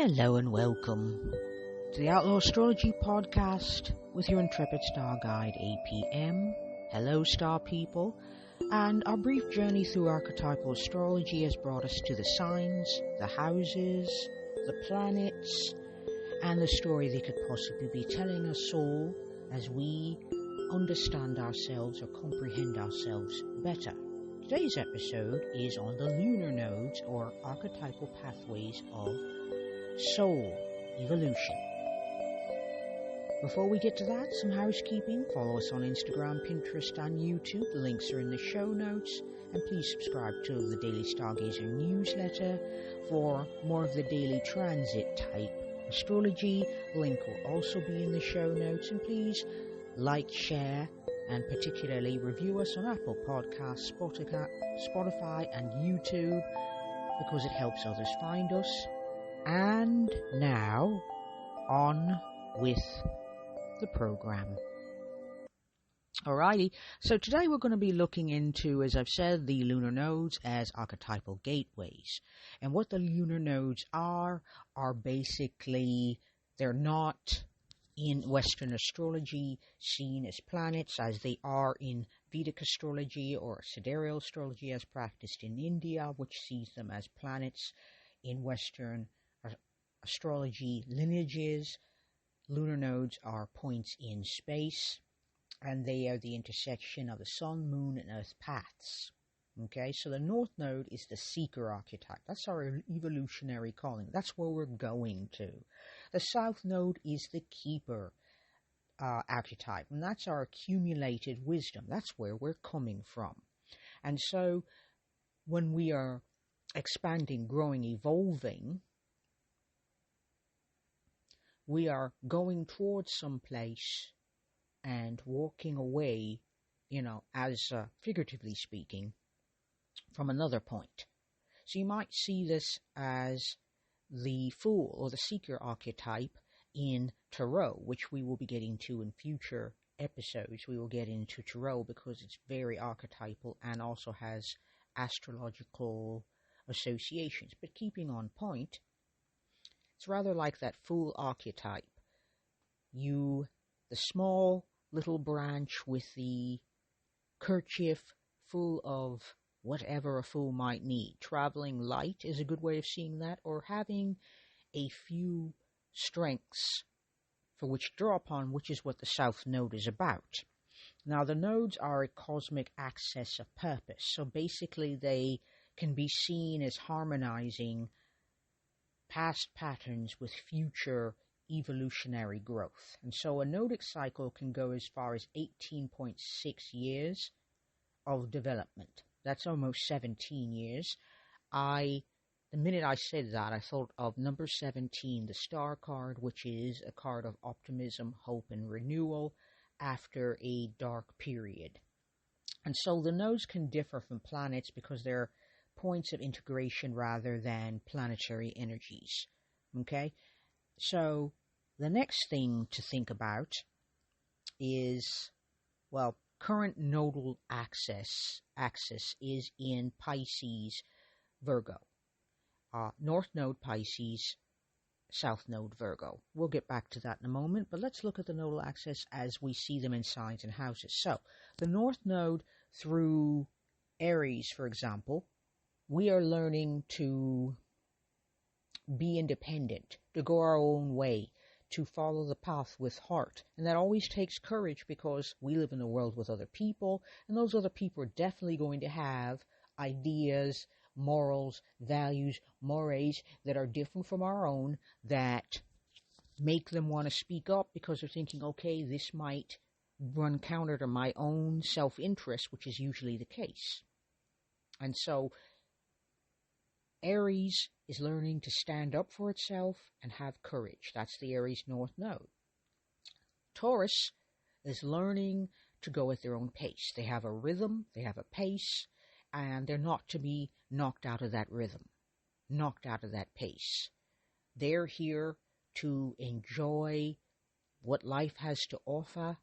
Hello and welcome to the Outlaw Astrology Podcast with your intrepid star guide APM. Hello star people, and our brief journey through archetypal astrology has brought us to the signs, the houses, the planets, and the story they could possibly be telling us all as we understand ourselves or comprehend ourselves better. Today's episode is on the lunar nodes or archetypal pathways of soul evolution. Before we get to that, some housekeeping. Follow us on Instagram, Pinterest and YouTube. The links are in the show notes. And please subscribe to the Daily Stargazer newsletter for more of the daily transit type astrology. Link will also be in the show notes. And please like, share and particularly review us on Apple Podcasts, Spotify and YouTube because it helps others find us. And now, on with the program. Alrighty, so today we're going to be looking into, as I've said, the lunar nodes as archetypal gateways. And what the lunar nodes are basically, they're not in Western astrology seen as planets as they are in Vedic astrology or sidereal astrology as practiced in India, which sees them as planets. In Western astrology lineages, lunar nodes are points in space, and they are the intersection of the sun, moon, and earth paths. Okay, so the north node is the seeker archetype. That's our evolutionary calling. That's where we're going to. The south node is the keeper archetype, and that's our accumulated wisdom. That's where we're coming from. And so when we are expanding, growing, evolving, we are going towards some place and walking away, as figuratively speaking, from another point. So you might see this as the Fool or the Seeker archetype in Tarot, which we will be getting to in future episodes. We will get into Tarot because it's very archetypal and also has astrological associations. But keeping on point, it's rather like that Fool archetype. The small little branch with the kerchief full of whatever a fool might need. Traveling light is a good way of seeing that, or having a few strengths for which to draw upon, which is what the South Node is about. Now, the nodes are a cosmic axis of purpose, so basically they can be seen as harmonizing past patterns with future evolutionary growth. And so a nodic cycle can go as far as 18.6 years of development. That's almost 17 years. The minute I said that, I thought of number 17, the star card, which is a card of optimism, hope, and renewal after a dark period. And so the nodes can differ from planets because they're points of integration rather than planetary energies. Okay? So the next thing to think about is, current nodal axis is in Pisces, Virgo. North node Pisces, south node Virgo. We'll get back to that in a moment, but let's look at the nodal axis as we see them in signs and houses. So, the north node through Aries, for example, we are learning to be independent, to go our own way, to follow the path with heart. And that always takes courage because we live in a world with other people, and those other people are definitely going to have ideas, morals, values, mores that are different from our own, that make them want to speak up because they're thinking, okay, this might run counter to my own self-interest, which is usually the case. And so Aries is learning to stand up for itself and have courage. That's the Aries North Node. Taurus is learning to go at their own pace. They have a rhythm, they have a pace, and they're not to be knocked out of that rhythm, knocked out of that pace. They're here to enjoy what life has to offer,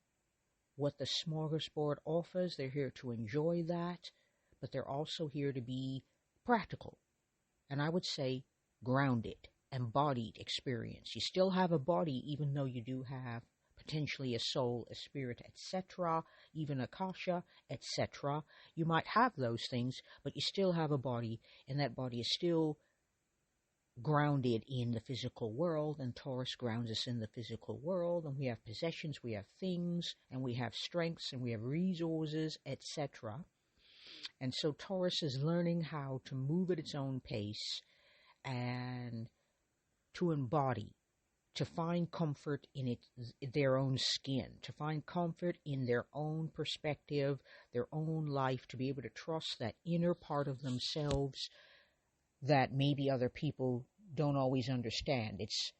what the smorgasbord offers. They're here to enjoy that, but they're also here to be practical. And I would say grounded. embodied experience. You still have a body, even though you do have potentially a soul, a spirit, etc., even akasha, etc. You might have those things, but you still have a body, and that body is still grounded in the physical world, and Taurus grounds us in the physical world, and we have possessions, we have things, and we have strengths, and we have resources, etc. And so Taurus is learning how to move at its own pace and to embody, to find comfort in their own skin, to find comfort in their own perspective, their own life, to be able to trust that inner part of themselves that maybe other people don't always understand. It's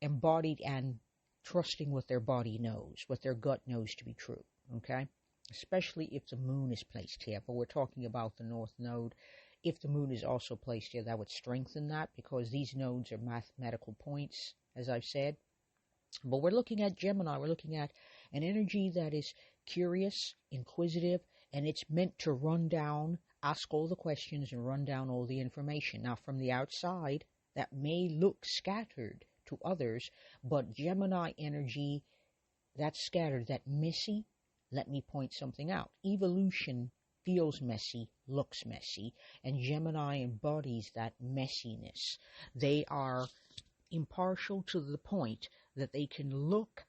embodied and trusting what their body knows, what their gut knows to be true, okay? Especially if the moon is placed here, but we're talking about the North Node. If the moon is also placed here, that would strengthen that, because these nodes are mathematical points, as I've said. But we're looking at Gemini. We're looking at an energy that is curious, inquisitive, and it's meant to run down, ask all the questions, and run down all the information. Now, from the outside, that may look scattered to others, but Gemini energy, that's scattered, that messy. Let me point something out. Evolution feels messy, looks messy, and Gemini embodies that messiness. They are impartial to the point that they can look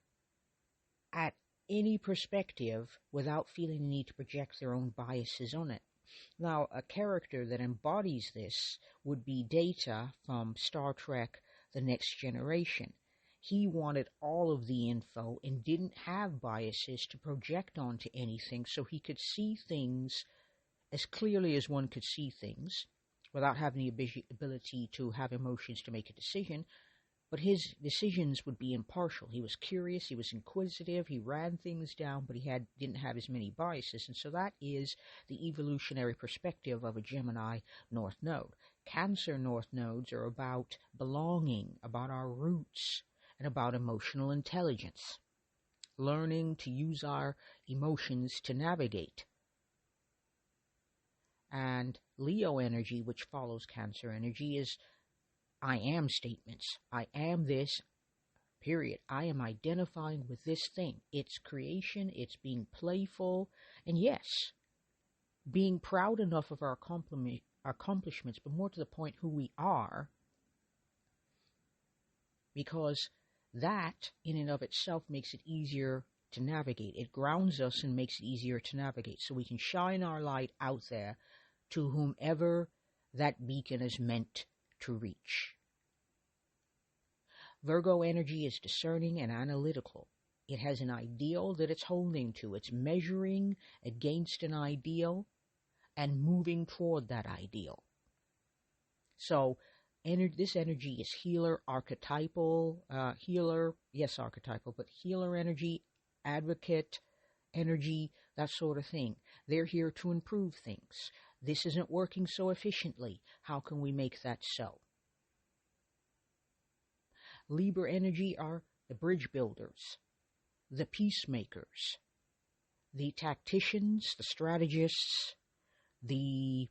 at any perspective without feeling the need to project their own biases on it. Now, a character that embodies this would be Data from Star Trek The Next Generation. He wanted all of the info and didn't have biases to project onto anything, so he could see things as clearly as one could see things without having the ability to have emotions to make a decision. But his decisions would be impartial. He was curious, he was inquisitive, he ran things down, but he didn't have as many biases. And so that is the evolutionary perspective of a Gemini North Node. Cancer North Nodes are about belonging, about our roots, and about emotional intelligence. Learning to use our emotions to navigate. And Leo energy, which follows Cancer energy, is I am statements. I am this, period. I am identifying with this thing. It's creation, it's being playful, and yes, being proud enough of our accomplishments, but more to the point, who we are, because that, in and of itself, makes it easier to navigate. It grounds us and makes it easier to navigate, so we can shine our light out there to whomever that beacon is meant to reach. Virgo energy is discerning and analytical. It has an ideal that it's holding to. It's measuring against an ideal and moving toward that ideal. So this energy is healer, archetypal, archetypal, but healer energy, advocate energy, that sort of thing. They're here to improve things. This isn't working so efficiently. How can we make that so? Libra energy are the bridge builders, the peacemakers, the tacticians, the strategists, the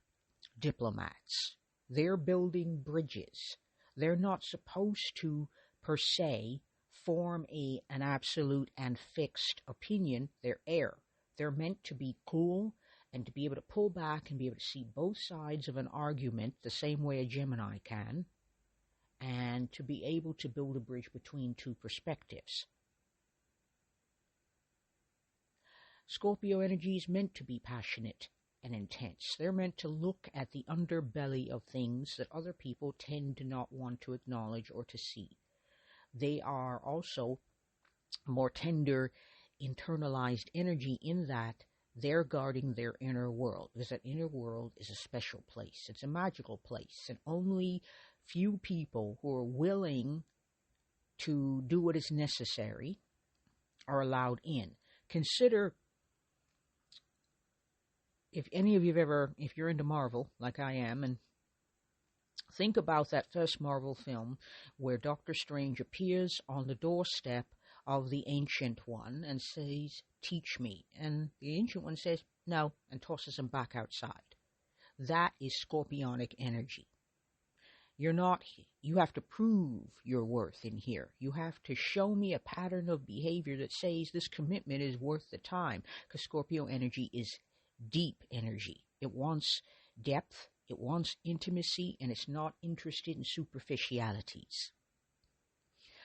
diplomats. They're building bridges. They're not supposed to, per se, form an absolute and fixed opinion. They're air. They're meant to be cool and to be able to pull back and be able to see both sides of an argument the same way a Gemini can, and to be able to build a bridge between two perspectives. Scorpio energy is meant to be passionate and intense. They're meant to look at the underbelly of things that other people tend to not want to acknowledge or to see. They are also more tender, internalized energy in that they're guarding their inner world, because that inner world is a special place. It's a magical place, and only few people who are willing to do what is necessary are allowed in. Consider, if any of if you're into Marvel, like I am, and think about that first Marvel film where Doctor Strange appears on the doorstep of the Ancient One and says, "Teach me." And the Ancient One says, "No," and tosses him back outside. That is scorpionic energy. You're not, you have to prove your worth in here. You have to show me a pattern of behavior that says this commitment is worth the time. Because Scorpio energy is deep energy. It wants depth, it wants intimacy, and it's not interested in superficialities.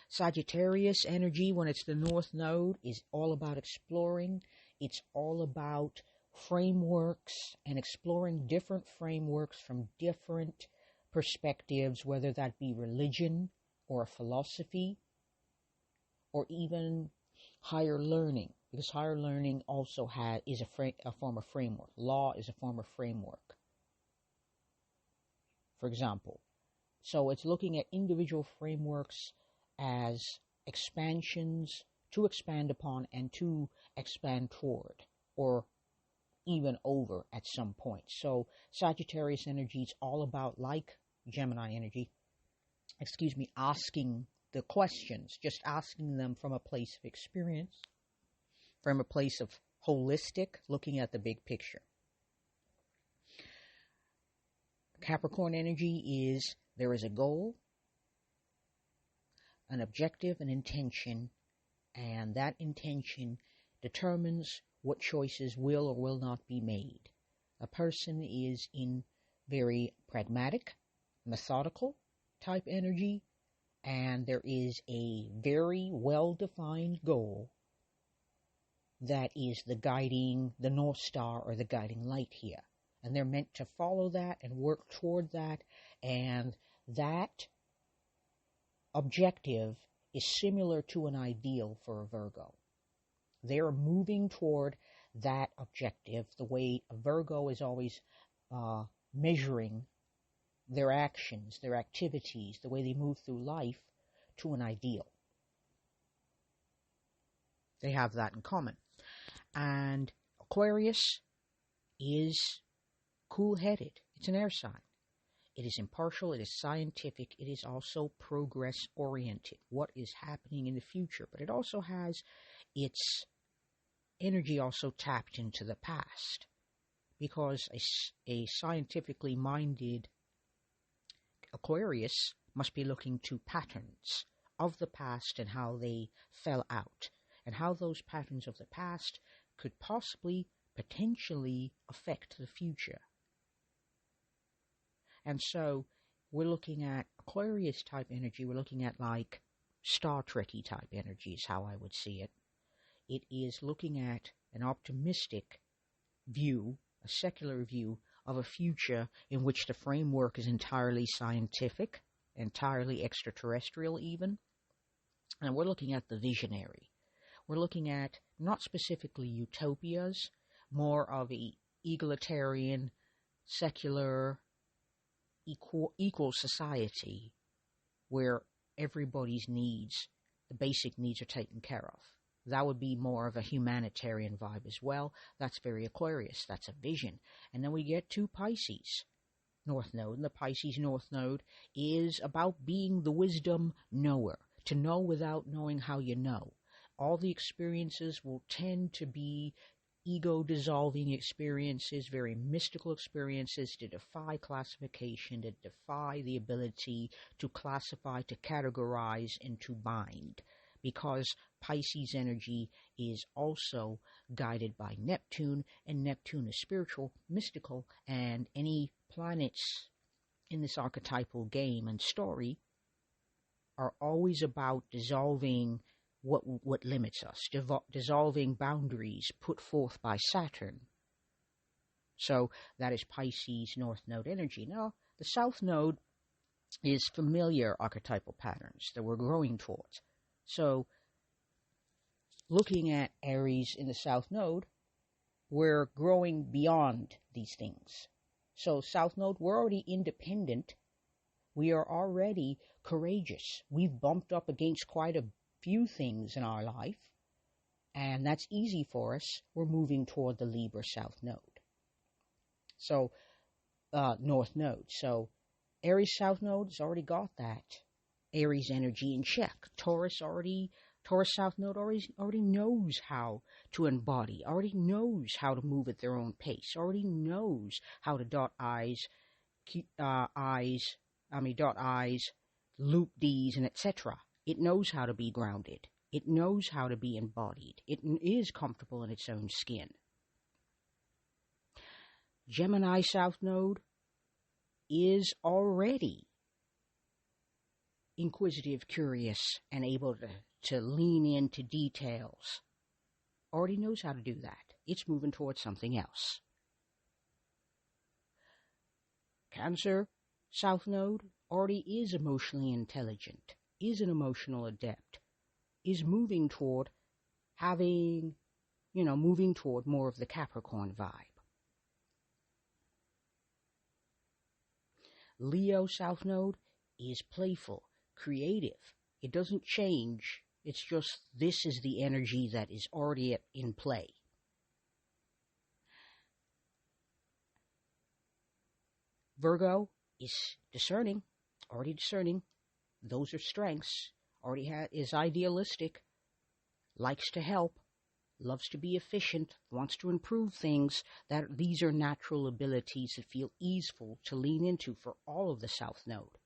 Sagittarius energy, when it's the North Node, is all about exploring. It's all about frameworks and exploring different frameworks from different perspectives, whether that be religion or philosophy or even higher learning, because higher learning also is a form of framework. Law is a form of framework, for example. So it's looking at individual frameworks as expansions to expand upon and to expand toward, or even over at some point. So Sagittarius energy is all about, like Gemini energy, asking the questions, just asking them from a place of experience, from a place of holistic, looking at the big picture. Capricorn energy is, there is a goal, an objective, an intention, and that intention determines what choices will or will not be made. A person is in very pragmatic, methodical type energy, and there is a very well-defined goal that is the North Star or the guiding light here. And they're meant to follow that and work toward that, and that objective is similar to an ideal for a Virgo. They're moving toward that objective the way a Virgo is always measuring their actions, their activities, the way they move through life to an ideal. They have that in common. And Aquarius is cool-headed. It's an air sign. It is impartial, it is scientific, it is also progress-oriented, what is happening in the future. But it also has its energy also tapped into the past, because a scientifically minded Aquarius must be looking to patterns of the past and how they fell out, and how those patterns of the past could possibly, potentially affect the future. And so we're looking at Aquarius type energy, we're looking at like Star Trek-y type energy is how I would see it. It is looking at an optimistic view, a secular view of a future in which the framework is entirely scientific, entirely extraterrestrial even. And we're looking at the visionary. We're looking at not specifically utopias, more of a egalitarian, secular, equal society where everybody's needs, the basic needs, are taken care of. That would be more of a humanitarian vibe as well. That's very Aquarius. That's a vision. And then we get to Pisces North Node. And the Pisces North Node is about being the wisdom knower. To know without knowing how you know. All the experiences will tend to be ego-dissolving experiences, very mystical experiences, to defy classification, to defy the ability to classify, to categorize, and to bind. Because Pisces energy is also guided by Neptune, and Neptune is spiritual, mystical, and any planets in this archetypal game and story are always about dissolving what limits us, dissolving boundaries put forth by Saturn. So that is Pisces North Node energy. Now, the South Node is familiar archetypal patterns that we're growing towards. So, looking at Aries in the South Node, we're growing beyond these things. So, South Node, we're already independent. We are already courageous. We've bumped up against quite a few things in our life, and that's easy for us. We're moving toward the Libra South Node. So, North Node. So, Aries South Node has already got that Aries energy in check. Taurus South Node already knows how to embody, already knows how to move at their own pace, already knows how to dot I's, dot I's, loop D's, and etc. It knows how to be grounded. It knows how to be embodied. It is comfortable in its own skin. Gemini South Node is already inquisitive, curious, and able to lean into details. Already knows how to do that. It's moving towards something else. Cancer South Node already is emotionally intelligent, is an emotional adept, is moving toward moving toward more of the Capricorn vibe. Leo South Node is playful, creative. It doesn't change. It's just this is the energy that is already in play. Virgo is discerning, already discerning. Those are strengths. Is idealistic, likes to help, loves to be efficient, wants to improve things. These are natural abilities that feel easeful to lean into for all of the South Node.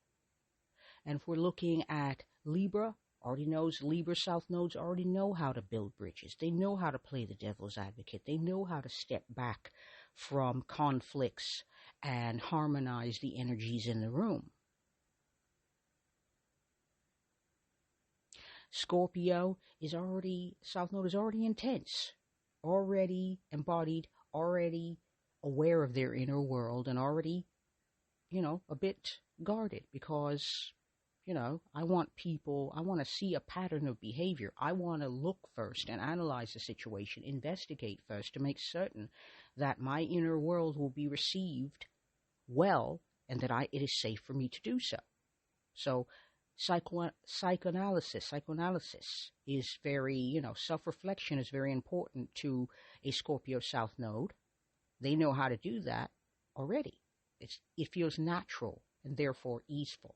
And if we're looking at Libra, Libra South Nodes already know how to build bridges. They know how to play the devil's advocate. They know how to step back from conflicts and harmonize the energies in the room. Scorpio South Node is already intense, already embodied, already aware of their inner world, and already, a bit guarded because, I want to see a pattern of behavior. I want to look first and analyze the situation, investigate first to make certain that my inner world will be received well and that it is safe for me to do so. So, psychoanalysis is very, self-reflection is very important to a Scorpio South Node. They know how to do that already. It feels natural and therefore easeful.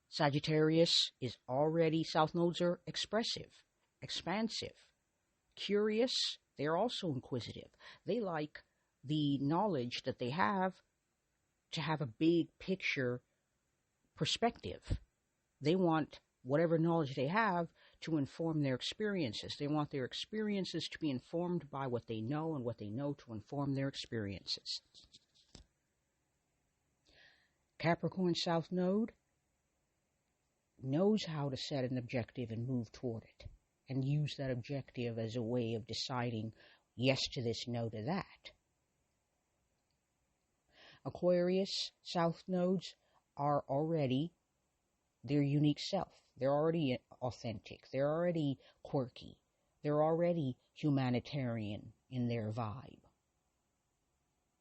Sagittarius is already, South Nodes are expressive, expansive, curious. They're also inquisitive. They like the knowledge that they have to have a big picture perspective. They want whatever knowledge they have to inform their experiences. They want their experiences to be informed by what they know and what they know to inform their experiences. Capricorn South Node knows how to set an objective and move toward it and use that objective as a way of deciding yes to this, no to that. Aquarius South Nodes are already their unique self. They're already authentic. They're already quirky. They're already humanitarian in their vibe.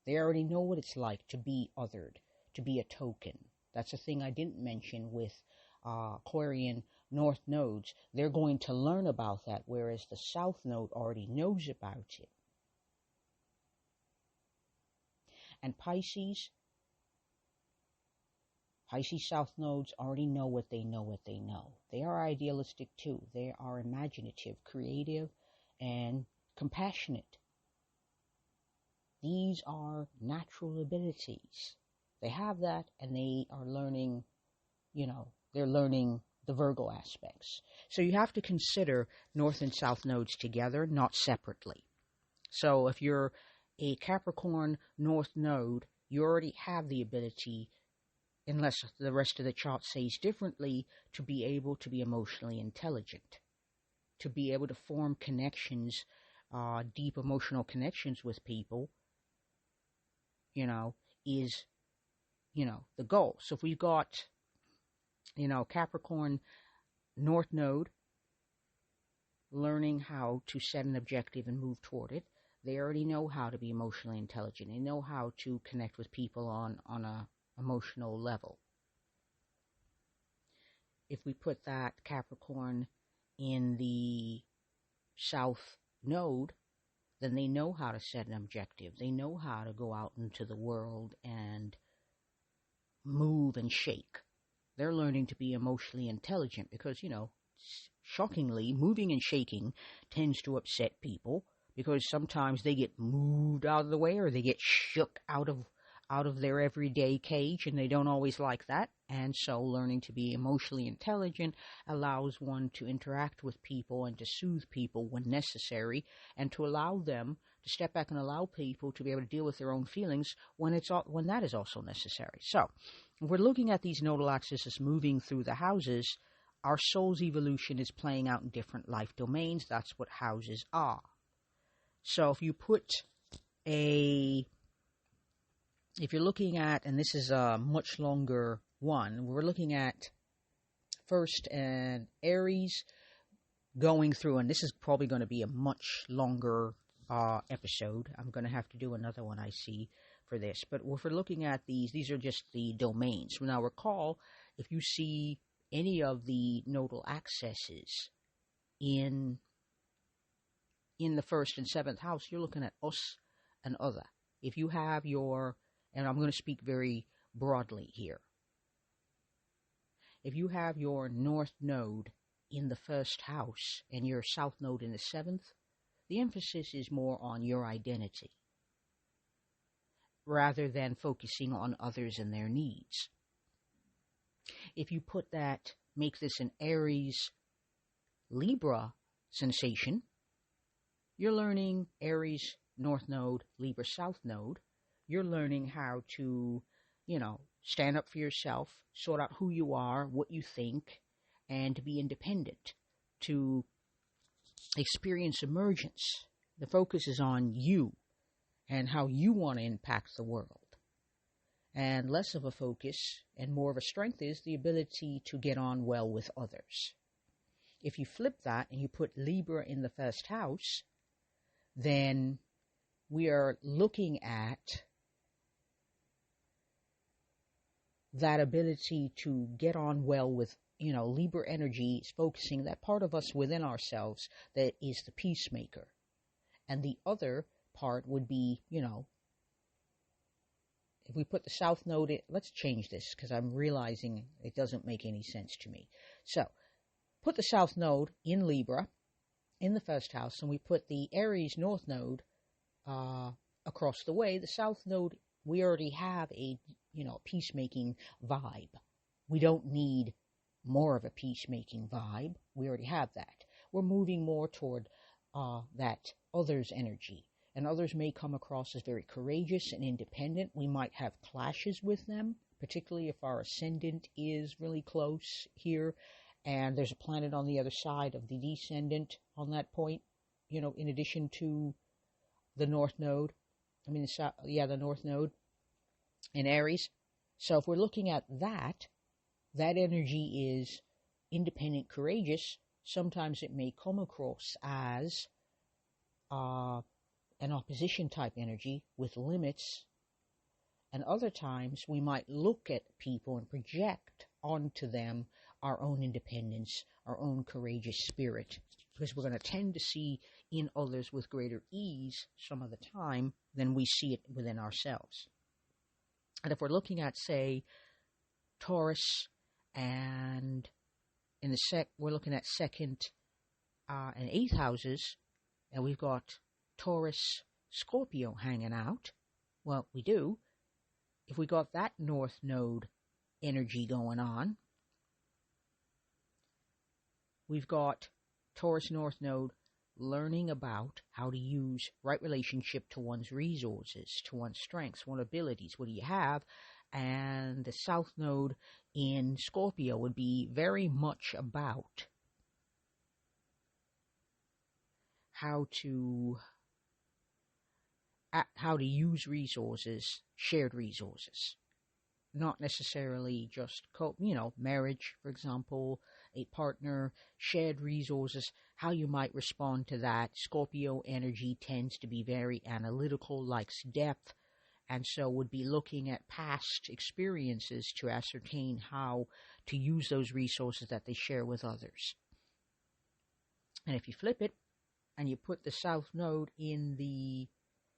They already know what it's like to be othered, to be a token. That's a thing I didn't mention with Aquarian North Nodes. They're going to learn about that, whereas the South Node already knows about it. And Pisces South Nodes already know what they know what they know. They are idealistic too. They are imaginative, creative, and compassionate. These are natural abilities. They have that, and they are learning, they're learning the Virgo aspects. So you have to consider North and South Nodes together, not separately. So if you're a Capricorn North Node, you already have the ability, unless the rest of the chart says differently, to be able to be emotionally intelligent, to be able to form connections, deep emotional connections with people, is, the goal. So if we've got, Capricorn North Node learning how to set an objective and move toward it, they already know how to be emotionally intelligent. They know how to connect with people on a emotional level. If we put that Capricorn in the South Node, then they know how to set an objective. They know how to go out into the world and move and shake. They're learning to be emotionally intelligent because, shockingly, moving and shaking tends to upset people because sometimes they get moved out of the way or they get shook out of out of their everyday cage, and they don't always like that. And so learning to be emotionally intelligent allows one to interact with people and to soothe people when necessary, and to allow them to step back and allow people to be able to deal with their own feelings when that is also necessary. So if we're looking at these nodal axes as moving through the houses, our soul's evolution is playing out in different life domains. That's what houses are. So if you're looking at, and this is a much longer one, we're looking at first an Aries going through, and this is probably going to be a much longer episode. I'm going to have to do another one, I see, for this. But if we're looking at these are just the domains. Now recall, if you see any of the nodal accesses in the first and seventh house, you're looking at us and other. If you have and I'm going to speak very broadly here. If you have your north node in the first house and your south node in the seventh, the emphasis is more on your identity rather than focusing on others and their needs. If you make this an Aries Libra sensation, you're learning Aries North Node, Libra South Node. You're learning how to, stand up for yourself, sort out who you are, what you think, and to be independent, to experience emergence. The focus is on you and how you want to impact the world. And less of a focus and more of a strength is the ability to get on well with others. If you flip that and you put Libra in the first house, then we are looking at that ability to get on well with, Libra energy is focusing that part of us within ourselves that is the peacemaker. And the other part would be, if we put the south node in, let's change this because I'm realizing it doesn't make any sense to me. So put the south node in Libra in the first house, and we put the Aries north node across the way. The south node, we already have a peacemaking vibe. We don't need more of a peacemaking vibe. We already have that. We're moving more toward that others energy. And others may come across as very courageous and independent. We might have clashes with them, particularly if our ascendant is really close here and there's a planet on the other side of the descendant on that point, in addition to the north node. The north node in Aries. So if we're looking at that energy is independent, courageous. Sometimes it may come across as an opposition type energy with limits, and other times we might look at people and project onto them our own independence, our own courageous spirit, because we're going to tend to see in others with greater ease some of the time than we see it within ourselves. And if we're looking at, say, Taurus, and we're looking at second and eighth houses, and we've got Taurus, Scorpio hanging out. Well, we do. If we got that north node energy going on, we've got Taurus north node learning about how to use right relationship to one's resources, to one's strengths, one's abilities. What do you have? And the south node in Scorpio would be very much about how to use resources, shared resources, not necessarily just marriage, for example, a partner, shared resources, how you might respond to that. Scorpio energy tends to be very analytical, likes depth, and so would be looking at past experiences to ascertain how to use those resources that they share with others. And if you flip it and you put the south node in the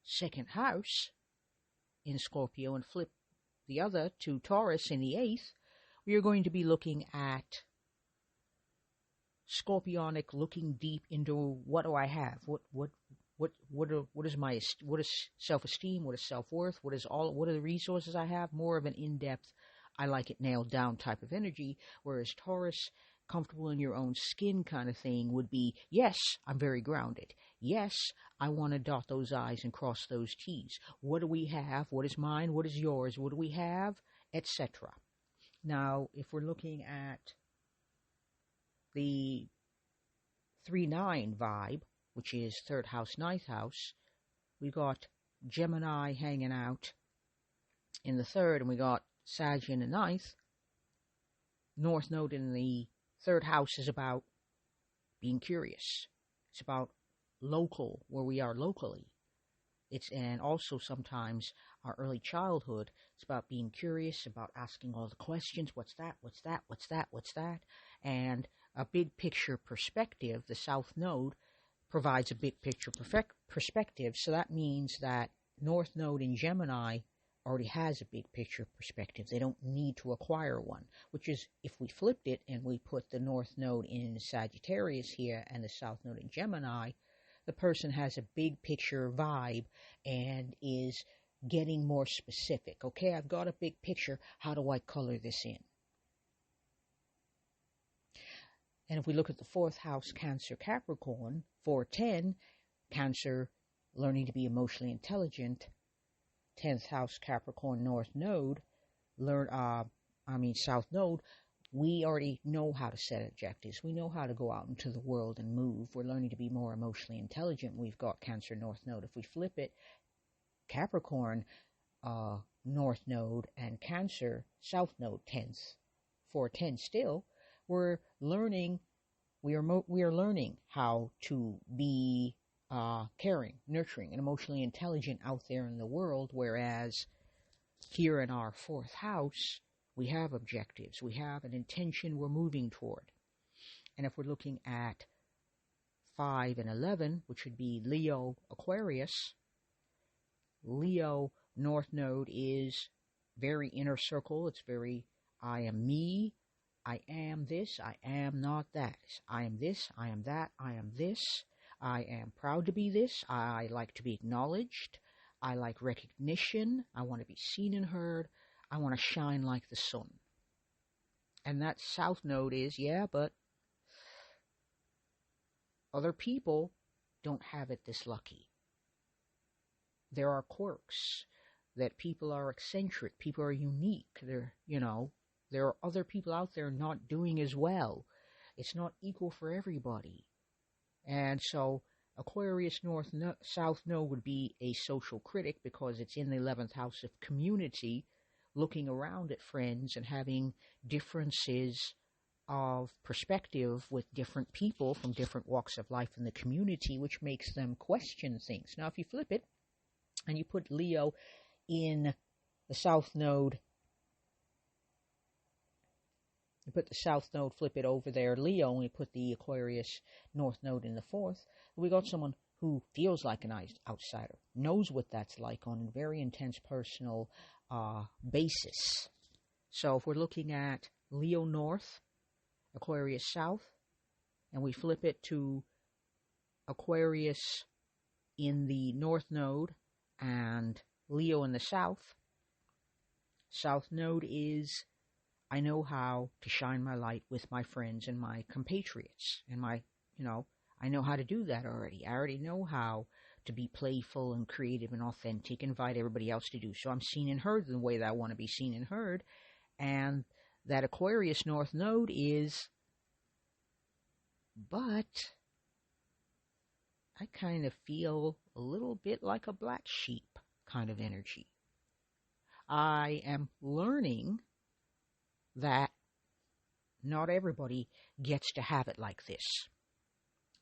second house in Scorpio and flip the other to Taurus in the eighth, we are going to be looking at Scorpionic, looking deep into what do I have? What what is what is self-esteem, what is self-worth, what are the resources I have? More of an in-depth, I like it nailed down type of energy. Whereas Taurus, comfortable in your own skin kind of thing, would be, yes, I'm very grounded. Yes, I want to dot those I's and cross those T's. What do we have? What is mine? What is yours? What do we have? Etc. Now, if we're looking at the 3-9 vibe, which is third house, ninth house, we got Gemini hanging out in the third, and we got Sag in the ninth. North Node in the third house is about being curious. It's about local, where we are locally. And also sometimes our early childhood. It's about being curious, about asking all the questions. What's that? What's that? What's that? What's that? And a big picture perspective, the South Node, provides a big picture perspective. So that means that North Node in Gemini already has a big picture perspective. They don't need to acquire one, which is, if we flipped it and we put the North Node in Sagittarius here and the South Node in Gemini, the person has a big picture vibe and is getting more specific. Okay, I've got a big picture. How do I color this in? And if we look at the fourth house, Cancer, Capricorn, 410, Cancer, learning to be emotionally intelligent. 10th house, Capricorn, North Node, South Node, we already know how to set objectives. We know how to go out into the world and move. We're learning to be more emotionally intelligent. We've got Cancer, North Node. If we flip it, Capricorn, North Node, and Cancer, South Node, 10th, 410 still, we're learning, we are learning how to be caring, nurturing, and emotionally intelligent out there in the world, whereas here in our fourth house, we have objectives. We have an intention we're moving toward. And if we're looking at 5 and 11, which would be Leo, Aquarius, Leo North Node is very inner circle. It's very, I am me, I am this, I am not that. I am this, I am that, I am this. I am proud to be this. I like to be acknowledged. I like recognition. I want to be seen and heard. I want to shine like the sun. And that South Node is, yeah, but other people don't have it this lucky. There are quirks, that people are eccentric, people are unique. There are other people out there not doing as well. It's not equal for everybody. And so Aquarius South Node would be a social critic because it's in the 11th house of community, looking around at friends and having differences of perspective with different people from different walks of life in the community, which makes them question things. Now, if you flip it and you put Leo in the South Node, you put the South Node, flip it over there, Leo, and we put the Aquarius North Node in the fourth, we got someone who feels like an outsider, knows what that's like on a very intense personal basis. So if we're looking at Leo North, Aquarius South, and we flip it to Aquarius in the North Node and Leo in the South, South Node is, I know how to shine my light with my friends and my compatriots. And I know how to do that already. I already know how to be playful and creative and authentic, invite everybody else to do. So I'm seen and heard the way that I want to be seen and heard. And that Aquarius North Node is, but I kind of feel a little bit like a black sheep kind of energy. I am learning that not everybody gets to have it like this.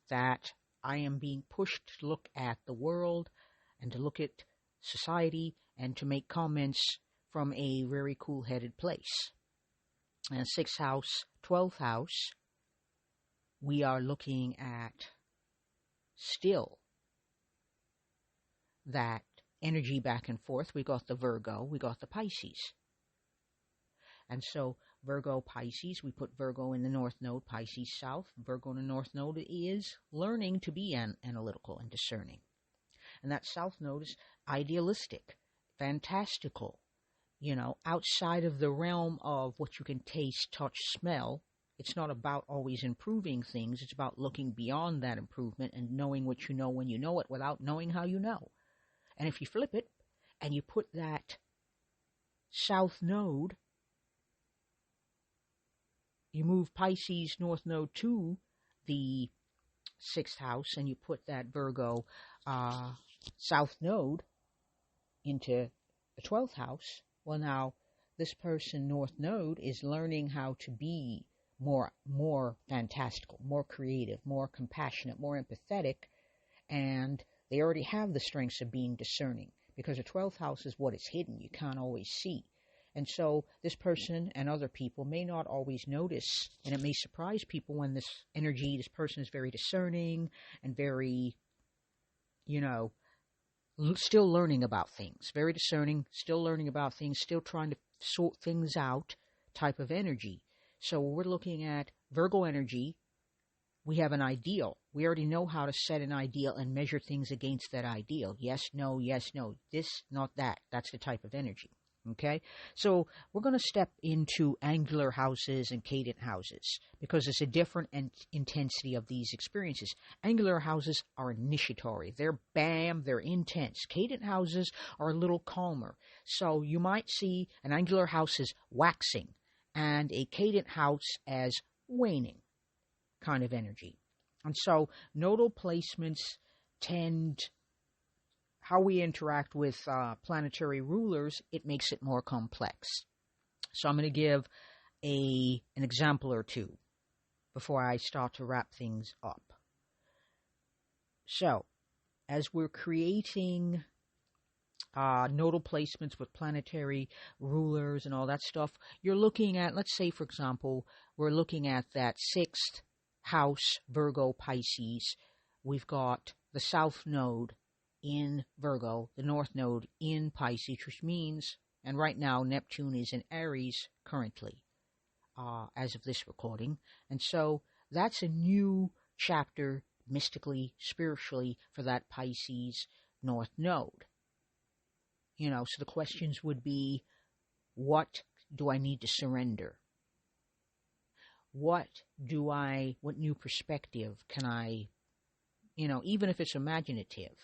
That I am being pushed to look at the world and to look at society and to make comments from a very cool-headed place. And 6th house, 12th house, we are looking at still that energy back and forth. We got the Virgo, we got the Pisces. And so Virgo, Pisces, we put Virgo in the North Node, Pisces South. Virgo in the North Node is learning to be analytical and discerning. And that south node is idealistic, fantastical, outside of the realm of what you can taste, touch, smell. It's not about always improving things. It's about looking beyond that improvement and knowing what you know when you know it without knowing how you know. And if you flip it and you put that south node, you move Pisces north node to the 6th house, and you put that Virgo south node into the 12th house. Well, now this person north node is learning how to be more fantastical, more creative, more compassionate, more empathetic, and they already have the strengths of being discerning, because the 12th house is what is hidden. You can't always see. And so this person and other people may not always notice, and it may surprise people when this person is very discerning and very, still learning about things. Very discerning, still learning about things, still trying to sort things out type of energy. So we're looking at Virgo energy. We have an ideal. We already know how to set an ideal and measure things against that ideal. Yes, no, this, not that. That's the type of energy. Okay, so we're going to step into angular houses and cadent houses because it's a different intensity of these experiences. Angular houses are initiatory. They're bam, they're intense. Cadent houses are a little calmer. So you might see an angular house as waxing and a cadent house as waning kind of energy. And so nodal placements tend, how we interact with planetary rulers, it makes it more complex. So I'm going to give an example or two before I start to wrap things up. So, as we're creating nodal placements with planetary rulers and all that stuff, you're looking at, let's say, for example, we're looking at that 6th house, Virgo, Pisces. We've got the south node in Virgo, the north node in Pisces, which means, and right now Neptune is in Aries currently, as of this recording, and so that's a new chapter mystically, spiritually for that Pisces north node. So the questions would be, what do I need to surrender? What new perspective can I, even if it's imaginative,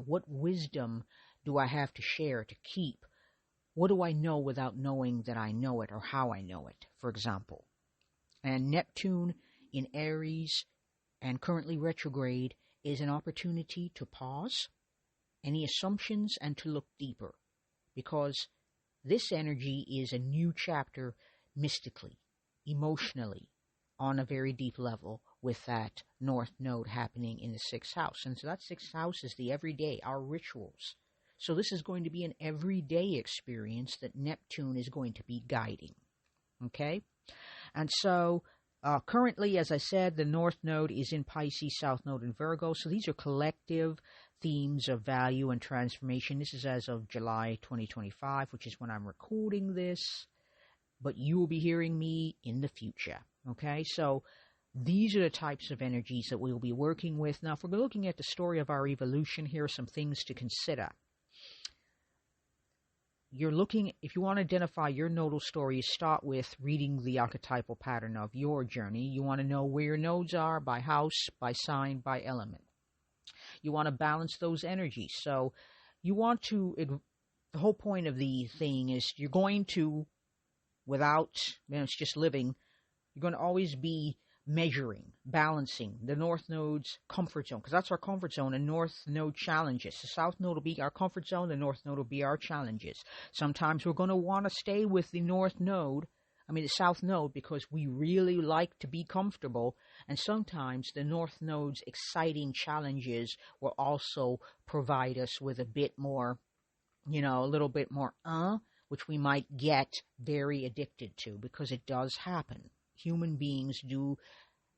what wisdom do I have to share, to keep? What do I know without knowing that I know it, or how I know it, for example? And Neptune in Aries and currently retrograde is an opportunity to pause any assumptions and to look deeper, because this energy is a new chapter mystically, emotionally, on a very deep level, with that north node happening in the 6th house. And so that 6th house is the everyday, our rituals. So this is going to be an everyday experience that Neptune is going to be guiding. Okay? And so currently, as I said, the north node is in Pisces, south node in Virgo. So these are collective themes of value and transformation. This is as of July 2025, which is when I'm recording this. But you will be hearing me in the future. Okay? So these are the types of energies that we will be working with. Now, if we're looking at the story of our evolution, here are some things to consider. If you want to identify your nodal story, you start with reading the archetypal pattern of your journey. You want to know where your nodes are by house, by sign, by element. You want to balance those energies. So you want to, the whole point of the thing is you're going to, it's just living, you're going to always be measuring, balancing the north node's comfort zone, because that's our comfort zone, and north node challenges. The south node will be our comfort zone, the north node will be our challenges. Sometimes we're going to want to stay with the the south node, because we really like to be comfortable, and sometimes the north node's exciting challenges will also provide us with a bit more, a little bit more, which we might get very addicted to, because it does happen. Human beings do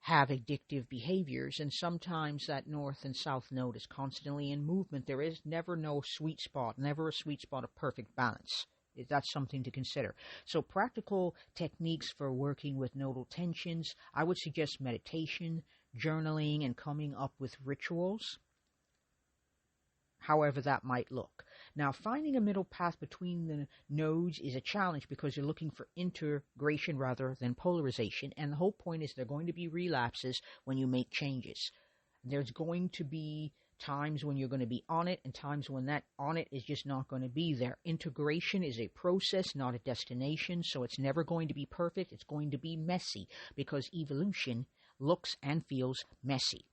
have addictive behaviors, and sometimes that north and south node is constantly in movement. There is never a sweet spot of perfect balance. That's something to consider. So practical techniques for working with nodal tensions, I would suggest meditation, journaling, and coming up with rituals. however that might look. Now, finding a middle path between the nodes is a challenge because you're looking for integration rather than polarization, and the whole point is there are going to be relapses when you make changes. There's going to be times when you're going to be on it and times when that on it is just not going to be there. Integration is a process, not a destination, so it's never going to be perfect. It's going to be messy because evolution looks and feels messy.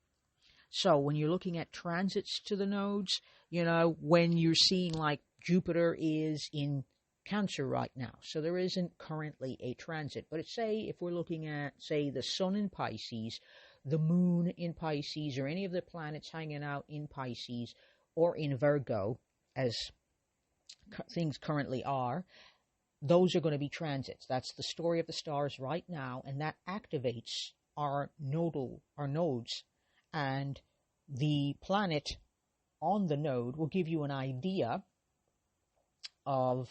So when you're looking at transits to the nodes, when you're seeing like Jupiter is in Cancer right now, so there isn't currently a transit. But if we're looking at, say, the Sun in Pisces, the Moon in Pisces, or any of the planets hanging out in Pisces or in Virgo, as things currently are, those are going to be transits. That's the story of the stars right now, and that activates our nodes. And the planet on the node will give you an idea of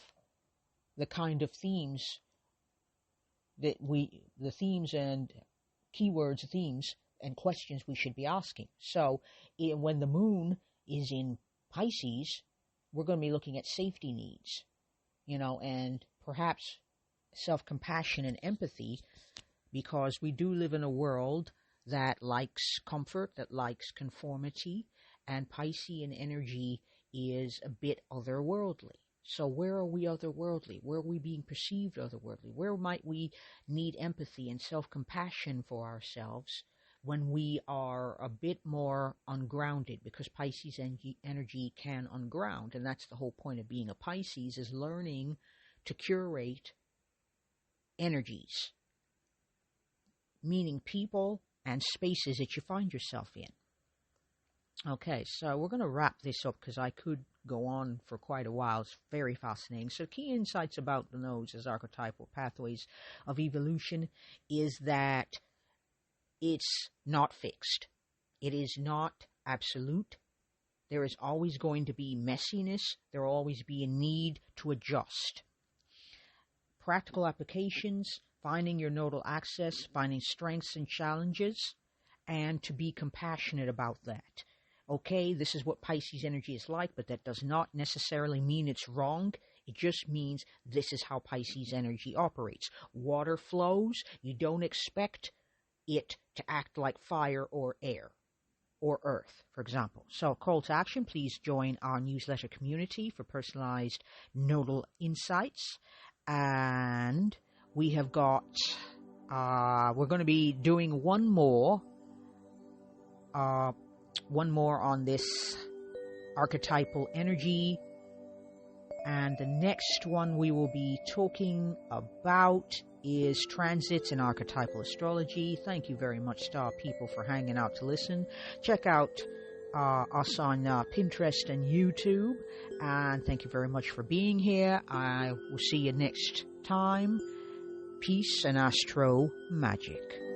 the kind of themes the themes and keywords, themes, and questions we should be asking. So when the moon is in Pisces, we're going to be looking at safety needs, and perhaps self-compassion and empathy, because we do live in a world that likes comfort, that likes conformity, and Piscean energy is a bit otherworldly. So where are we otherworldly? Where are we being perceived otherworldly? Where might we need empathy and self-compassion for ourselves when we are a bit more ungrounded? Because Pisces energy can unground, and that's the whole point of being a Pisces, is learning to curate energies, meaning people and spaces that you find yourself in. Okay, so we're going to wrap this up because I could go on for quite a while. It's very fascinating. So key insights about the nodes as archetypal pathways of evolution is that it's not fixed. It is not absolute. There is always going to be messiness. There will always be a need to adjust. Practical applications, finding your nodal axis, finding strengths and challenges, and to be compassionate about that. Okay, this is what Pisces energy is like, but that does not necessarily mean it's wrong. It just means this is how Pisces energy operates. Water flows. You don't expect it to act like fire or air or earth, for example. So, call to action, please join our newsletter community for personalized nodal insights. And we have got, we're going to be doing one more on this archetypal energy, and the next one we will be talking about is transits in archetypal astrology. Thank you very much, star people, for hanging out to listen. Check out us on Pinterest and YouTube, and thank you very much for being here. I will see you next time. Peace and astro magic.